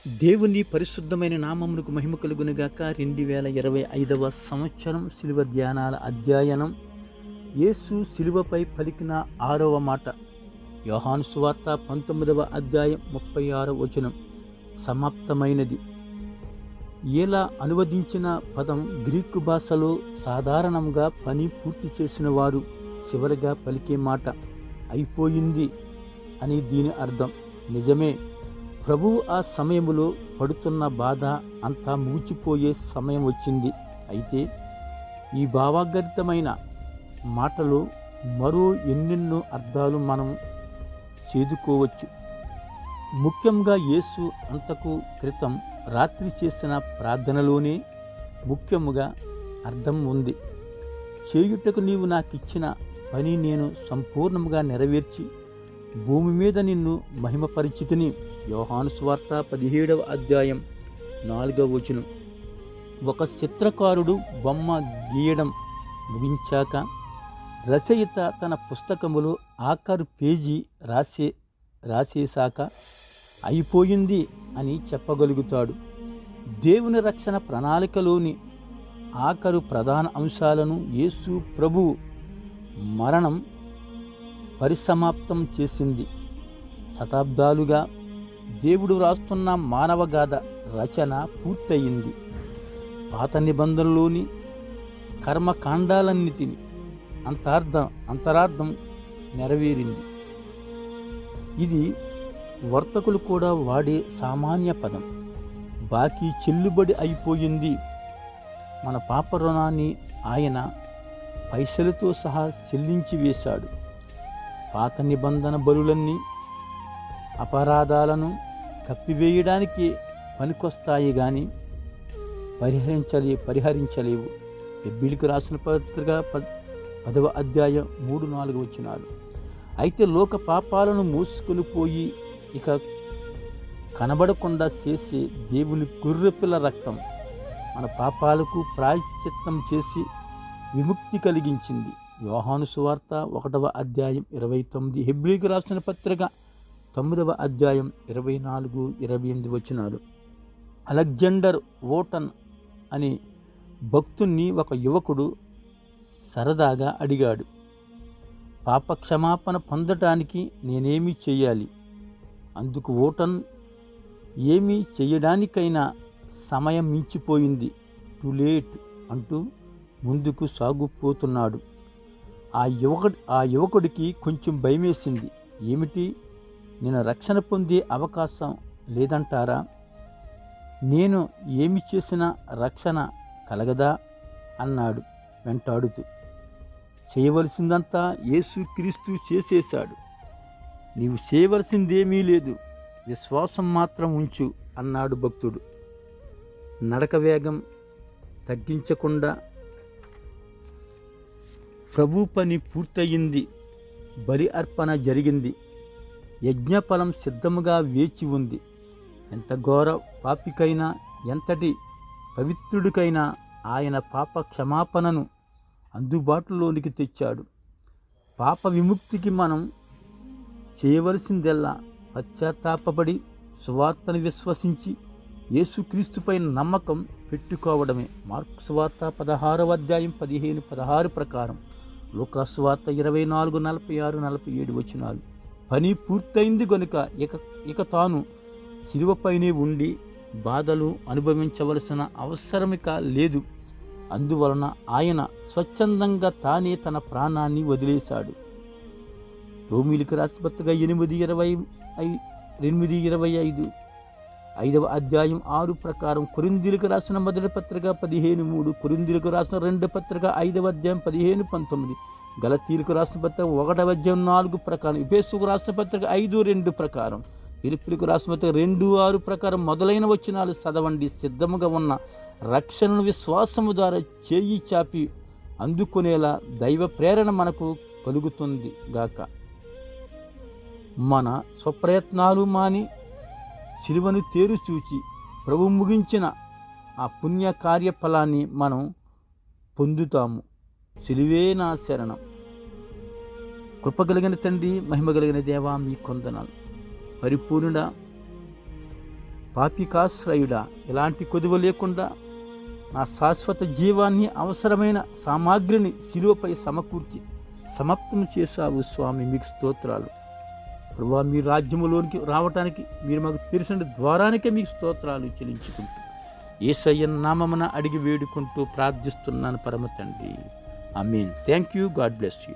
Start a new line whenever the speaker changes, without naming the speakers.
దేవుని పరిశుద్ధమైన నామమునకు మహిమ కలుగునుగాక. 2025 సంవత్సరం శిలువ ధ్యానాల అధ్యయనం. యేసు శిలువపై పలికిన 6వ మాట. యోహాను సువార్త 19వ అధ్యాయం 36వ వచనం. సమాప్తమైనది. ఇలా అనువదించిన పదం గ్రీకు భాషలో సాధారణంగా పని పూర్తి చేసిన వారు చివరిగా పలికే మాట. అయిపోయింది అని దీని అర్థం. నిజమే, ప్రభువు ఆ సమయంలో పడుతున్న బాధ అంతా ముగిసిపోయే సమయం వచ్చింది. అయితే ఈ భావగరితమైన మాటలో మరో ఎన్నెన్నో అర్థాలు మనం చేదుకోవచ్చు. ముఖ్యంగా యేసు అంతకు క్రితం రాత్రి చేసిన ప్రార్థనలోనే ముఖ్యముగా అర్థం ఉంది. చేయుటకు నీవు నాకిచ్చిన పని నేను సంపూర్ణంగా నెరవేర్చి భూమి మీద నిన్ను మహిమపరిచితిని. యోహాను సువార్త 17వ అధ్యాయం 4వ వచనం. ఒక చిత్రకారుడు బొమ్మ గీయడం ముగించాక రచయిత తన పుస్తకములో ఆఖరు పేజీ రాసేశాక అయిపోయింది అని చెప్పగలుగుతాడు. దేవుని రక్షణ ప్రణాళికలోని ఆఖరు ప్రధాన అంశాలను యేసు ప్రభువు మరణం పరిసమాప్తం చేసింది. శతాబ్దాలుగా దేవుడు రాస్తున్న మానవగాథ రచన పూర్తయింది. పాత నిబంధనలోని కర్మకాండాలన్నిటిని అంతరార్థం నెరవేరింది. ఇది వర్తకులు కూడా వాడే సామాన్య పదం. బాకీ చెల్లుబడి అయిపోయింది. మన పాప రుణాన్ని ఆయన పైసలతో సహా చెల్లించి వేశాడు. పాత నిబంధన బలులన్నీ అపరాధాలను కప్పివేయడానికి పనికొస్తాయి కానీ పరిహరించలేవు. హెబ్రీయులకు రాసిన పత్రిక 10వ అధ్యాయం 3-4 వచనాలు. అయితే లోక పాపాలను మోసుకొని పోయి ఇక కనబడకుండా చేసే దేవుని గొర్రెపిల్ల రక్తం మన పాపాలకు ప్రాయశ్చిత్తం చేసి విముక్తి కలిగించింది. యోహాను సువార్త 1వ అధ్యాయం 29, హెబ్రీయులకు రాసిన పత్రిక 9వ అధ్యాయం 24-28 వచనాలు. అలెగ్జాండర్ ఓటన్ అనే భక్తుణ్ణి ఒక యువకుడు సరదాగా అడిగాడు, పాప క్షమాపణ పొందటానికి నేనేమి చేయాలి? అందుకు ఓటన్, ఏమీ చేయడానికైనా సమయం మించిపోయింది, టూ లేట్ అంటూ ముందుకు సాగుపోతున్నాడు. ఆ యువకుడికి కొంచెం భయమేసింది. ఏమిటి, నేను రక్షణ పొందే అవకాశం లేదంటారా? నేను ఏమి చేసినా రక్షణ కలగదా అన్నాడు వెంటాడుతూ. చేయవలసిందంతా యేసుక్రీస్తు చేసేశాడు. నీవు చేయవలసిందేమీ లేదు, విశ్వాసం మాత్రం ఉంచు అన్నాడు భక్తుడు. నడక వేగం తగ్గించకుండా ప్రభు పని పూర్తయింది. బలి అర్పణ జరిగింది. యజ్ఞఫలం సిద్ధముగా వేచి ఉంది. ఎంత ఘోర పాపికైనా ఎంతటి పవిత్రుడికైనా ఆయన పాప క్షమాపణను అందుబాటులోనికి తెచ్చాడు. పాప విముక్తికి మనం చేయవలసిందల్లా పశ్చాత్తాపపడి సువార్తను విశ్వసించి యేసుక్రీస్తుపై నమ్మకం పెట్టుకోవడమే. మార్కు సువార్త 16వ అధ్యాయం 15-16 ప్రకారం, లూకా సువార్త 24-46-47 వచనాలు. పని పూర్తయింది గనుక ఇక తాను శిలువపైనే ఉండి బాధలు అనుభవించవలసిన అవసరమిక లేదు. అందువలన ఆయన స్వచ్ఛందంగా తానే తన ప్రాణాన్ని వదిలేశాడు. రోమీయులకు రాసిన పత్రిక 8:25 5వ అధ్యాయం 6 ప్రకారం, కొరింథీయులకు రాసిన మొదటి పత్రిక 15:3, కొరింథీయులకు రాసిన 2వ పత్రిక 5వ అధ్యాయం 15-19, గలతీయులకు రాసిన పత్రిక 1వ అధ్యాయం 4 ప్రకారం, ఎఫెసీయులకు రాసిన పత్రిక 5:2 ప్రకారం, ఫిలిప్పీయులకు రాసిన పత్రిక 2:6 ప్రకారం మొదలైన వచనాలు చదవండి. సిద్ధముగా ఉన్న రక్షణను విశ్వాసము ద్వారా చేయి చాపి అందుకునేలా దైవ ప్రేరణ మనకు కలుగుతుంది గాక. మన స్వప్రయత్నాలు మాని శిలువను తేరుచూచి ప్రభు ముగించిన ఆ పుణ్య కార్యఫలాన్ని మనం పొందుతాము. శిలువే నా శరణం. కృపగలిగిన తండ్రి, మహిమ కలిగిన దేవా, మీ కొందనాలు. పరిపూర్ణ పాపికాశ్రయుడా, ఎలాంటి కొదువ లేకుండా నా శాశ్వత జీవాన్ని, అవసరమైన సామాగ్రిని శిలువపై సమకూర్చి సమాప్తం చేశావు స్వామి. మీకు స్తోత్రాలు ప్రభువా. మీ రాజ్యములోనికి రావటానికి మీరు మాకు తెరిచిన ద్వారానికే మీకు స్తోత్రాలు చెల్లించుకుంటూ యేసయ్య నామమున అడిగి వేడుకుంటూ ప్రార్థిస్తున్నాను పరమ తండ్రి. Amen. Thank you. God bless you.